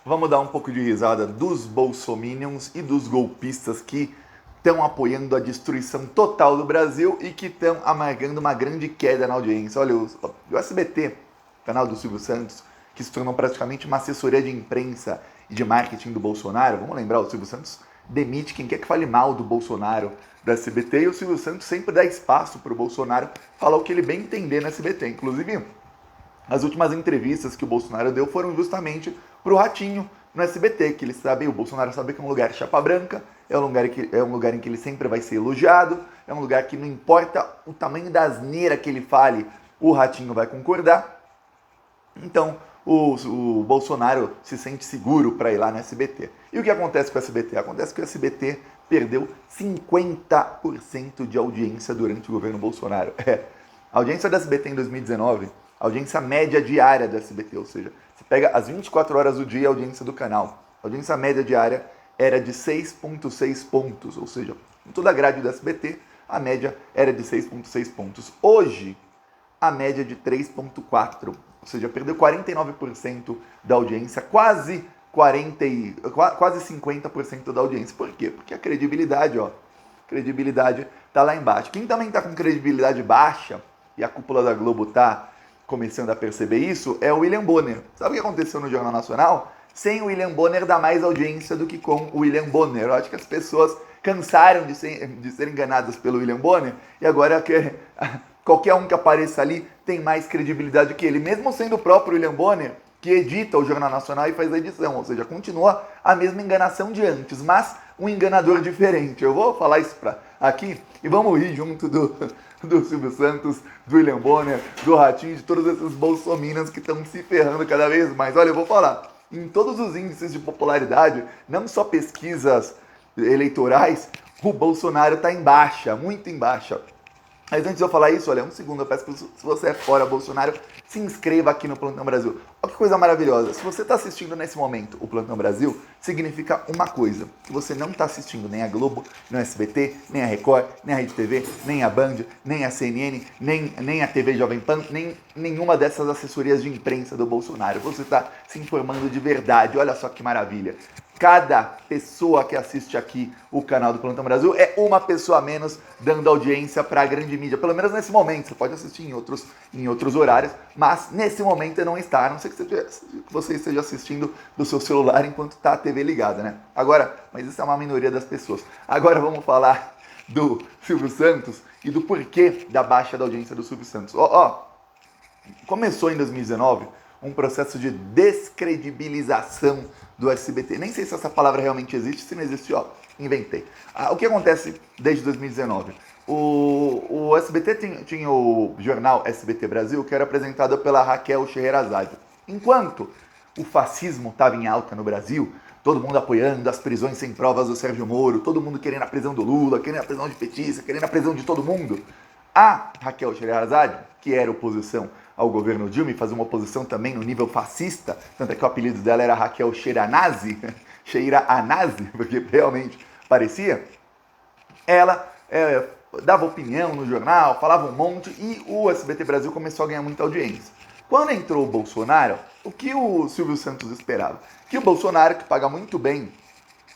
Vamos dar um pouco de risada dos bolsominions e dos golpistas que estão apoiando a destruição total do Brasil e que estão amargando uma grande queda na audiência. Olha, o SBT, canal do Silvio Santos, que se tornou praticamente uma assessoria de imprensa e de marketing do Bolsonaro. Vamos lembrar, o Silvio Santos demite quem quer que fale mal do Bolsonaro do SBT e o Silvio Santos sempre dá espaço para o Bolsonaro falar o que ele bem entender no SBT. Inclusive, as últimas entrevistas que o Bolsonaro deu foram justamente pro Ratinho no SBT, que ele sabe, o Bolsonaro sabe que é um lugar chapa branca, é um lugar em que ele sempre vai ser elogiado, é um lugar que não importa o tamanho da asneira que ele fale, o Ratinho vai concordar. Então, o Bolsonaro se sente seguro para ir lá no SBT. E o que acontece com o SBT? Acontece que o SBT perdeu 50% de audiência durante o governo Bolsonaro. A audiência do SBT em 2019, a audiência média diária do SBT, ou seja, você pega as 24 horas do dia a audiência do canal. A audiência média diária era de 6,6 pontos, ou seja, em toda a grade do SBT, a média era de 6,6 pontos. Hoje, a média é de 3,4, ou seja, perdeu 49% da audiência, quase 50% da audiência. Por quê? Porque a credibilidade tá lá embaixo. Quem também tá com credibilidade baixa, e a cúpula da Globo tá começando a perceber isso, é o William Bonner. Sabe o que aconteceu no Jornal Nacional? Sem o William Bonner dá mais audiência do que com o William Bonner. Eu acho que as pessoas cansaram de ser enganadas pelo William Bonner e agora qualquer um que apareça ali tem mais credibilidade que ele, mesmo sendo o próprio William Bonner que edita o Jornal Nacional e faz a edição, ou seja, continua a mesma enganação de antes, mas um enganador diferente. Eu vou falar isso aqui e vamos rir junto do Silvio Santos, do William Bonner, do Ratinho, de todos esses bolsominions que estão se ferrando cada vez mais. Olha, eu vou falar, em todos os índices de popularidade, não só pesquisas eleitorais, o Bolsonaro está em baixa, muito em baixa. Mas antes de eu falar isso, olha, um segundo, eu peço que se você é fora Bolsonaro, se inscreva aqui no Plantão Brasil. Olha que coisa maravilhosa. Se você está assistindo nesse momento o Plantão Brasil, significa uma coisa, que você não está assistindo nem a Globo, nem o SBT, nem a Record, nem a Rede TV, nem a Band, nem a CNN, nem a TV Jovem Pan, nem nenhuma dessas assessorias de imprensa do Bolsonaro. Você está se informando de verdade. Olha só que maravilha. Cada pessoa que assiste aqui o canal do Plantão Brasil é uma pessoa a menos dando audiência para a grande mídia. Pelo menos nesse momento. Você pode assistir em outros horários, mas nesse momento não está. A não ser que você esteja assistindo do seu celular enquanto está a TV ligada, né? Agora, mas isso é uma minoria das pessoas. Agora vamos falar do Silvio Santos e do porquê da baixa da audiência do Silvio Santos. Começou em 2019 um processo de descredibilização do SBT. Nem sei se essa palavra realmente existe, se não existe, inventei. O que acontece desde 2019? O SBT tinha o jornal SBT Brasil, que era apresentado pela Raquel Scheherazade. Enquanto o fascismo estava em alta no Brasil, todo mundo apoiando as prisões sem provas do Sérgio Moro, todo mundo querendo a prisão do Lula, querendo a prisão de petista, querendo a prisão de todo mundo, a Raquel Scheherazade, que era oposição ao governo Dilma, e fazia uma oposição também no nível fascista, tanto é que o apelido dela era Raquel Sheiranazi, porque realmente parecia, ela dava opinião no jornal, falava um monte, e o SBT Brasil começou a ganhar muita audiência. Quando entrou o Bolsonaro, o que o Silvio Santos esperava? Que o Bolsonaro, que paga muito bem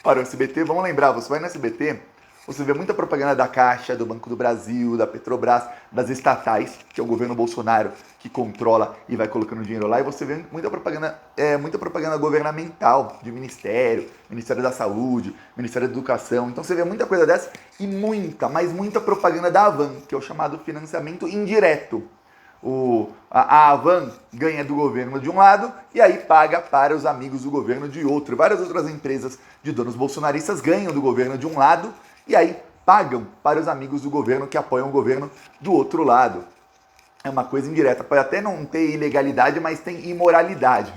para o SBT, vamos lembrar, você vai no SBT, você vê muita propaganda da Caixa, do Banco do Brasil, da Petrobras, das estatais, que é o governo Bolsonaro que controla e vai colocando dinheiro lá, e você vê muita propaganda governamental, de Ministério da Saúde, Ministério da Educação. Então você vê muita coisa dessa e muita propaganda da Havan, que é o chamado financiamento indireto. A Havan ganha do governo de um lado e aí paga para os amigos do governo de outro. Várias outras empresas de donos bolsonaristas ganham do governo de um lado e aí pagam para os amigos do governo que apoiam o governo do outro lado. É uma coisa indireta. Pode até não ter ilegalidade, mas tem imoralidade.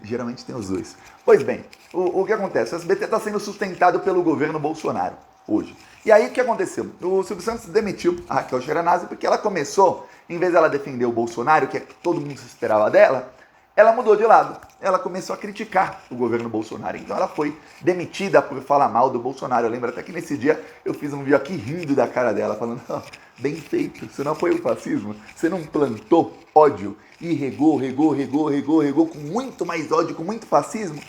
Geralmente tem os dois. Pois bem, o que acontece? O SBT está sendo sustentado pelo governo Bolsonaro hoje. E aí o que aconteceu? O Silvio Santos demitiu a Raquel Sheiranazi porque ela começou, em vez dela defender o Bolsonaro, que todo mundo se esperava dela, ela mudou de lado. Ela começou a criticar o governo Bolsonaro. Então ela foi demitida por falar mal do Bolsonaro. Eu lembro até que nesse dia eu fiz um vídeo aqui rindo da cara dela, falando, bem feito, você não apoiou o fascismo, você não plantou ódio e regou com muito mais ódio, com muito fascismo.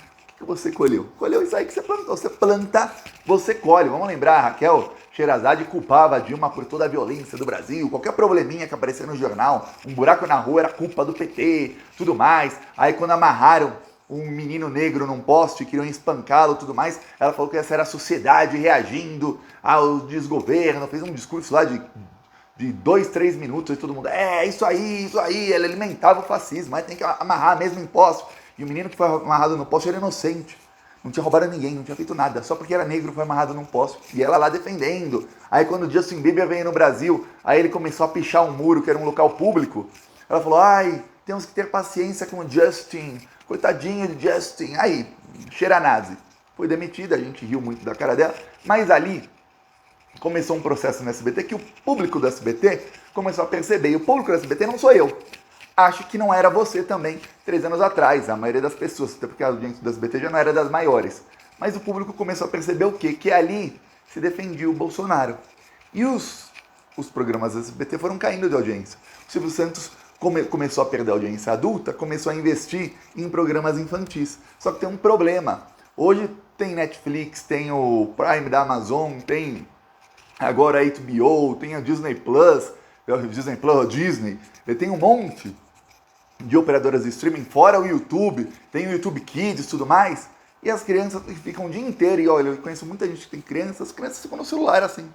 que você colheu? Colheu isso aí que você plantou. Você planta, você colhe. Vamos lembrar, a Raquel Sherazade culpava a Dilma por toda a violência do Brasil, qualquer probleminha que aparecia no jornal, um buraco na rua era culpa do PT, tudo mais. Aí quando amarraram um menino negro num poste, queriam espancá-lo e tudo mais, ela falou que essa era a sociedade reagindo ao desgoverno, fez um discurso lá de 2, 3 minutos e todo mundo, isso aí, ela alimentava o fascismo, aí tem que amarrar mesmo em poste. E o menino que foi amarrado no poste era inocente, não tinha roubado ninguém, não tinha feito nada, só porque era negro foi amarrado num poste. E ela lá defendendo. Aí quando o Justin Bieber veio no Brasil, aí ele começou a pichar um muro que era um local público, ela falou, temos que ter paciência com o Justin, coitadinho de Justin. Aí, Sherazade foi demitida, a gente riu muito da cara dela, mas ali começou um processo no SBT que o público do SBT começou a perceber, e o público do SBT não sou eu. Acho que não era você também 3 anos atrás, a maioria das pessoas, até porque a audiência do SBT já não era das maiores. Mas o público começou a perceber o quê? Que ali se defendia o Bolsonaro. E os programas do SBT foram caindo de audiência. O Silvio Santos começou a perder a audiência adulta, começou a investir em programas infantis. Só que tem um problema. Hoje tem Netflix, tem o Prime da Amazon, tem agora a HBO, tem a Disney Plus, Disney, tem um monte de operadoras de streaming, fora o YouTube, tem o YouTube Kids e tudo mais, e as crianças ficam o dia inteiro, e olha, eu conheço muita gente que tem crianças, as crianças ficam no celular assim.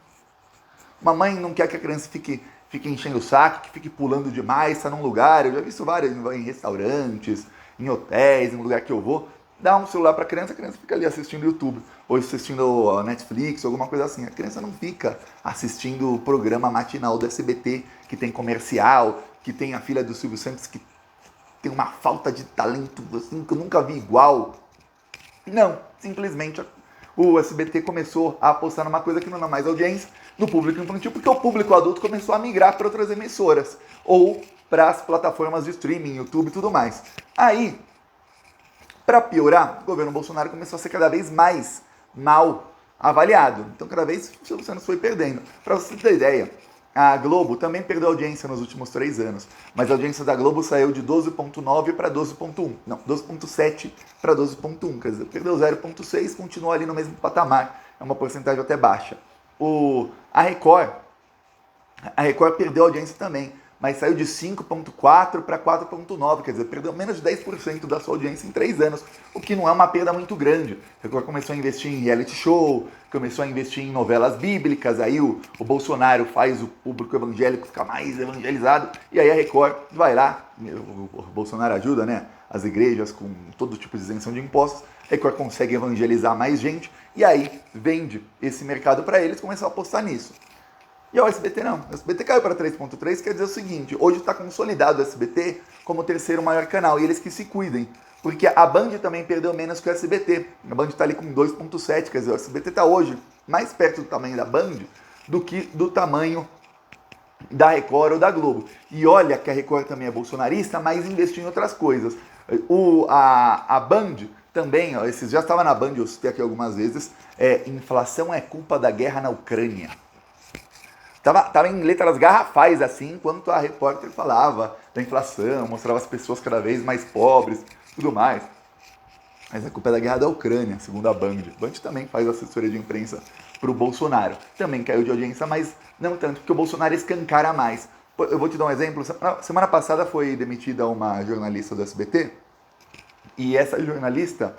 Uma mãe não quer que a criança fique enchendo o saco, que fique pulando demais, está num lugar, eu já vi isso várias, em restaurantes, em hotéis, em lugar que eu vou, dá um celular para a criança fica ali assistindo YouTube, ou assistindo Netflix, alguma coisa assim. A criança não fica assistindo o programa matinal do SBT, que tem comercial, que tem a filha do Silvio Santos, que tem uma falta de talento assim, que eu nunca vi igual. Não, simplesmente o SBT começou a apostar numa coisa que não dá mais audiência no público infantil, porque o público adulto começou a migrar para outras emissoras, ou para as plataformas de streaming, YouTube e tudo mais. Aí, para piorar, o governo Bolsonaro começou a ser cada vez mais mal avaliado. Então, cada vez o Silvio Santos foi perdendo. Para você ter ideia, a Globo também perdeu audiência nos últimos 3 anos. Mas a audiência da Globo saiu de 12,9 para 12,1. Não, 12,7 para 12,1. Quer dizer, perdeu 0,6, continua ali no mesmo patamar. É uma porcentagem até baixa. A Record perdeu audiência também, mas saiu de 5,4 para 4,9, quer dizer, perdeu menos de 10% da sua audiência em 3 anos, o que não é uma perda muito grande. A Record começou a investir em reality show, começou a investir em novelas bíblicas, aí o Bolsonaro faz o público evangélico ficar mais evangelizado, e aí a Record vai lá, o Bolsonaro ajuda, né, as igrejas com todo tipo de isenção de impostos, a Record consegue evangelizar mais gente, e aí vende esse mercado para eles, começou a apostar nisso. E o SBT não. O SBT caiu para 3,3, quer dizer o seguinte, hoje está consolidado o SBT como o 3º maior canal, e eles que se cuidem, porque a Band também perdeu menos que o SBT. A Band está ali com 2,7, quer dizer, o SBT está hoje mais perto do tamanho da Band do que do tamanho da Record ou da Globo. E olha que a Record também é bolsonarista, mas investiu em outras coisas. A Band também, esses já estava na Band, eu citei aqui algumas vezes, inflação é culpa da guerra na Ucrânia. Tava em letras garrafais, assim, enquanto a repórter falava da inflação, mostrava as pessoas cada vez mais pobres, tudo mais. Mas a culpa é da guerra da Ucrânia, segundo a Band. A Band também faz assessoria de imprensa pro Bolsonaro. Também caiu de audiência, mas não tanto, porque o Bolsonaro escancara mais. Eu vou te dar um exemplo. Semana passada foi demitida uma jornalista do SBT, e essa jornalista,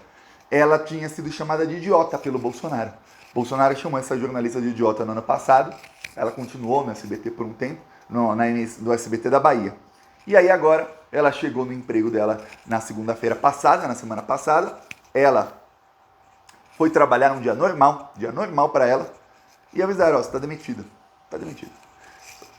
ela tinha sido chamada de idiota pelo Bolsonaro. Bolsonaro chamou essa jornalista de idiota no ano passado. Ela continuou no SBT por um tempo, do SBT da Bahia. E aí agora, ela chegou no emprego dela na segunda-feira passada, na semana passada. Ela foi trabalhar num dia normal para ela. E avisaram, você está demitida. Está demitida.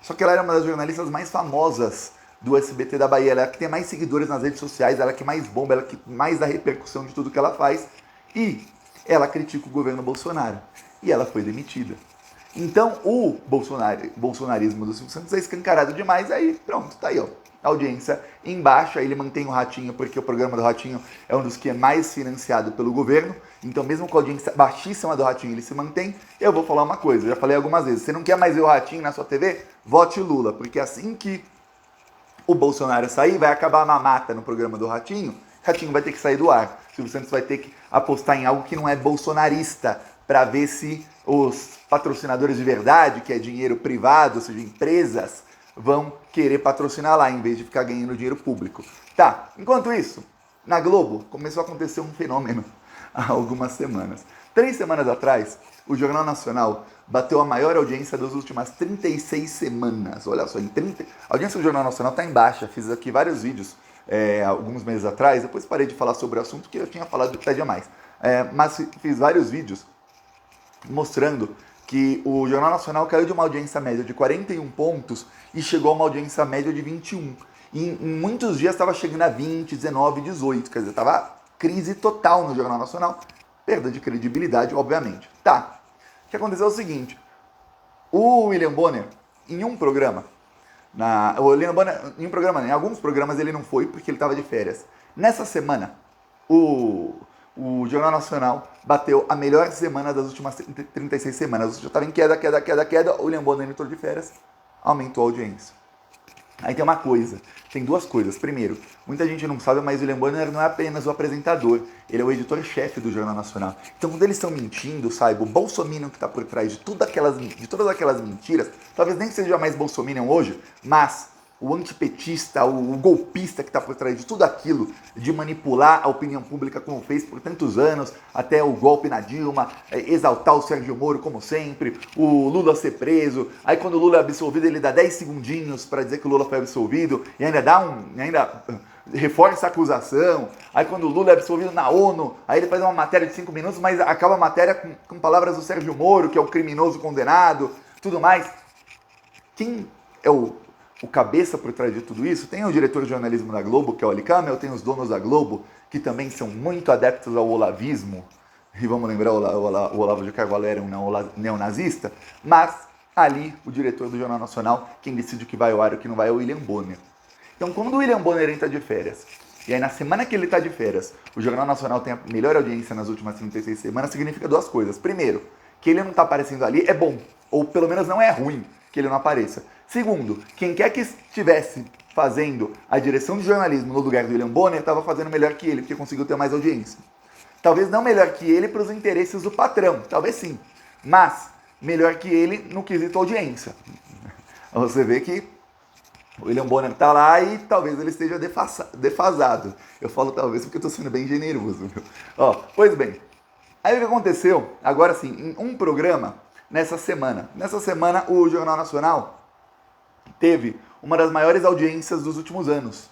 Só que ela era uma das jornalistas mais famosas do SBT da Bahia. Ela é a que tem mais seguidores nas redes sociais, ela é a que mais bomba, ela é a que mais dá repercussão de tudo que ela faz. E ela critica o governo Bolsonaro. E ela foi demitida. Então, o bolsonarismo do Silvio Santos é escancarado demais, aí pronto, tá aí, ó. A audiência em baixa, ele mantém o Ratinho, porque o programa do Ratinho é um dos que é mais financiado pelo governo, então mesmo com a audiência baixíssima do Ratinho, ele se mantém. Eu vou falar uma coisa, eu já falei algumas vezes, você não quer mais ver o Ratinho na sua TV? Vote Lula, porque assim que o Bolsonaro sair, vai acabar a mamata no programa do Ratinho, Ratinho vai ter que sair do ar. Silvio Santos vai ter que apostar em algo que não é bolsonarista, para ver se os patrocinadores de verdade, que é dinheiro privado, ou seja, empresas, vão querer patrocinar lá, em vez de ficar ganhando dinheiro público. Tá, enquanto isso, na Globo começou a acontecer um fenômeno há algumas semanas. 3 semanas atrás, o Jornal Nacional bateu a maior audiência das últimas 36 semanas. Olha só, a audiência do Jornal Nacional está em baixa. Fiz aqui vários vídeos alguns meses atrás, depois parei de falar sobre o assunto, que eu tinha falado até demais. Mas fiz vários vídeos mostrando que o Jornal Nacional caiu de uma audiência média de 41 pontos e chegou a uma audiência média de 21. E em muitos dias estava chegando a 20, 19, 18. Quer dizer, estava crise total no Jornal Nacional. Perda de credibilidade, obviamente. Tá. O que aconteceu é o seguinte. O William Bonner, em um programa, em alguns programas ele não foi porque ele estava de férias. Nessa semana, o Jornal Nacional bateu a melhor semana das últimas 36 semanas. Já estava em queda. O William Bonner entrou de férias, aumentou a audiência. Aí tem uma coisa, tem duas coisas. Primeiro, muita gente não sabe, mas o William Bonner não é apenas o apresentador, ele é o editor-chefe do Jornal Nacional. Então, quando eles estão mentindo, saiba, o bolsominion que está por trás de todas aquelas mentiras, talvez nem seja mais bolsominion hoje, mas o antipetista, o golpista que está por trás de tudo aquilo, de manipular a opinião pública como fez por tantos anos, até o golpe na Dilma, exaltar o Sérgio Moro como sempre, o Lula ser preso, aí quando o Lula é absolvido ele dá 10 segundinhos para dizer que o Lula foi absolvido, e ainda reforça a acusação, aí quando o Lula é absolvido na ONU, aí ele faz uma matéria de 5 minutos, mas acaba a matéria com palavras do Sérgio Moro, que é o criminoso condenado, tudo mais. Quem é o cabeça por trás de tudo isso? Tem o diretor de jornalismo da Globo, que é o Ali Kamel, tem os donos da Globo, que também são muito adeptos ao olavismo, e vamos lembrar, o Olavo de Carvalho era um neonazista, mas ali, o diretor do Jornal Nacional, quem decide o que vai ao ar e o que não vai é o William Bonner. Então, quando o William Bonner entra de férias, e aí na semana que ele está de férias, o Jornal Nacional tem a melhor audiência nas últimas 36 semanas, significa duas coisas. Primeiro, que ele não está aparecendo ali é bom, ou pelo menos não é ruim que ele não apareça. Segundo, quem quer que estivesse fazendo a direção de jornalismo no lugar do William Bonner estava fazendo melhor que ele, porque conseguiu ter mais audiência. Talvez não melhor que ele para os interesses do patrão, talvez sim, mas melhor que ele no quesito audiência. Você vê que o William Bonner está lá e talvez ele esteja defasado. Eu falo talvez porque eu estou sendo bem generoso. Pois bem, aí o que aconteceu, agora sim, em um programa, nessa semana, o Jornal Nacional teve uma das maiores audiências dos últimos anos.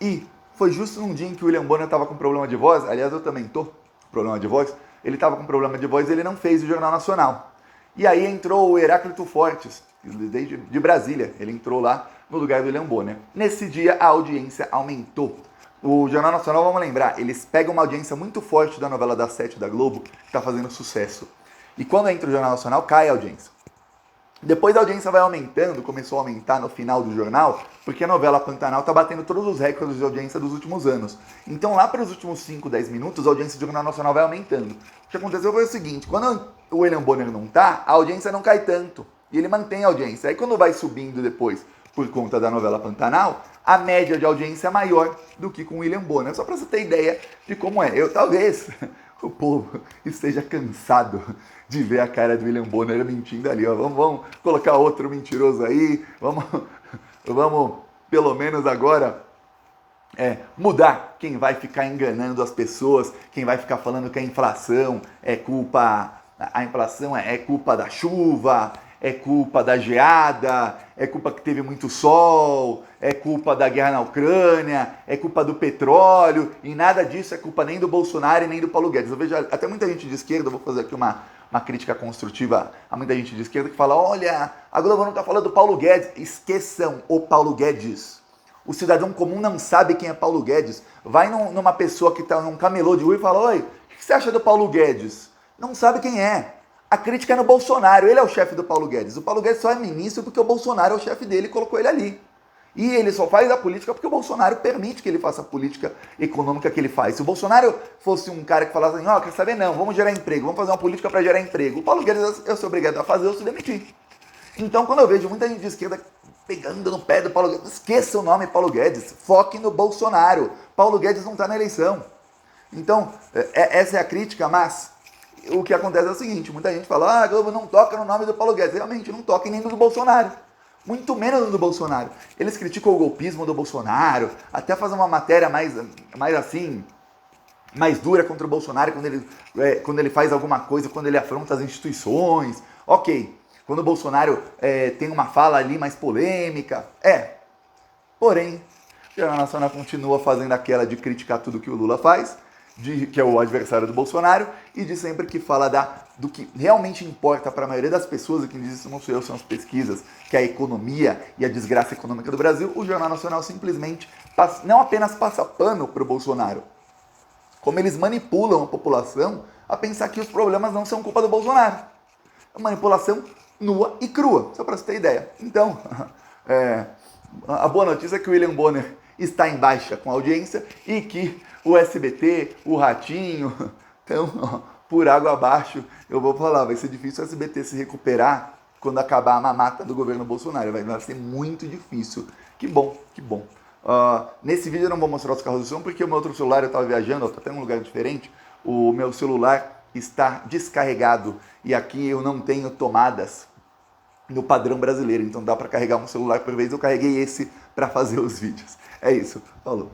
E foi justo num dia em que o William Bonner estava com problema de voz, aliás, eu também tô com problema de voz, ele estava com problema de voz e ele não fez o Jornal Nacional. E aí entrou o Heráclito Fortes, de Brasília, ele entrou lá no lugar do William Bonner. Nesse dia a audiência aumentou. O Jornal Nacional, vamos lembrar, eles pegam uma audiência muito forte da novela das 7 da Globo, que está fazendo sucesso. E quando entra o Jornal Nacional, cai a audiência. Depois a audiência vai aumentando, começou a aumentar no final do jornal, porque a novela Pantanal está batendo todos os recordes de audiência dos últimos anos. Então lá para os últimos 5, 10 minutos, a audiência do Jornal Nacional vai aumentando. O que aconteceu foi o seguinte, quando o William Bonner não tá, a audiência não cai tanto. E ele mantém a audiência. Aí quando vai subindo depois, por conta da novela Pantanal, a média de audiência é maior do que com o William Bonner. Só para você ter ideia de como é. Talvez o povo esteja cansado de ver a cara do William Bonner mentindo ali. Vamos colocar outro mentiroso aí. Vamos pelo menos agora mudar quem vai ficar enganando as pessoas, quem vai ficar falando que a inflação é culpa... A inflação é culpa da chuva, é culpa da geada, é culpa que teve muito sol, é culpa da guerra na Ucrânia, é culpa do petróleo, e nada disso é culpa nem do Bolsonaro e nem do Paulo Guedes. Eu vejo até muita gente de esquerda, eu vou fazer aqui uma crítica construtiva a muita gente de esquerda que fala, olha, a Globo não está falando do Paulo Guedes. Esqueçam o Paulo Guedes. O cidadão comum não sabe quem é Paulo Guedes. Vai numa pessoa que está num camelô de rua e fala, oi, o que você acha do Paulo Guedes? Não sabe quem é. A crítica é no Bolsonaro, ele é o chefe do Paulo Guedes. O Paulo Guedes só é ministro porque o Bolsonaro é o chefe dele e colocou ele ali. E ele só faz a política porque o Bolsonaro permite que ele faça a política econômica que ele faz. Se o Bolsonaro fosse um cara que falasse assim, quer saber não, vamos gerar emprego, vamos fazer uma política para gerar emprego. O Paulo Guedes, eu sou obrigado a fazer, eu se demitir. Então, quando eu vejo muita gente de esquerda pegando no pé do Paulo Guedes. Esqueça o nome Paulo Guedes, foque no Bolsonaro. Paulo Guedes não está na eleição. Então, essa é a crítica, mas o que acontece é o seguinte, muita gente fala, a Globo não toca no nome do Paulo Guedes. Realmente, não toca nem no do Bolsonaro. Muito menos no do Bolsonaro. Eles criticam o golpismo do Bolsonaro, até fazem uma matéria mais assim, mais dura contra o Bolsonaro quando ele faz alguma coisa, quando ele afronta as instituições. Ok, quando o Bolsonaro tem uma fala ali mais polêmica. Porém, o Jornal Nacional continua fazendo aquela de criticar tudo que o Lula faz, que é o adversário do Bolsonaro, e de sempre que fala do que realmente importa para a maioria das pessoas, e quem diz isso não sou eu, são as pesquisas, que é a economia e a desgraça econômica do Brasil. O Jornal Nacional simplesmente não apenas passa pano para o Bolsonaro, como eles manipulam a população a pensar que os problemas não são culpa do Bolsonaro. É uma manipulação nua e crua, só para você ter ideia. Então, a boa notícia é que o William Bonner está em baixa com a audiência e que o SBT, o Ratinho, estão por água abaixo. Eu vou falar, vai ser difícil o SBT se recuperar quando acabar a mamata do governo Bolsonaro. Vai ser muito difícil. Que bom, que bom. Nesse vídeo eu não vou mostrar os carros do som porque o meu outro celular, eu estava viajando, eu estou até em um lugar diferente, o meu celular está descarregado e aqui eu não tenho tomadas no padrão brasileiro, então dá para carregar um celular por vez. Eu carreguei esse para fazer os vídeos. É isso, falou.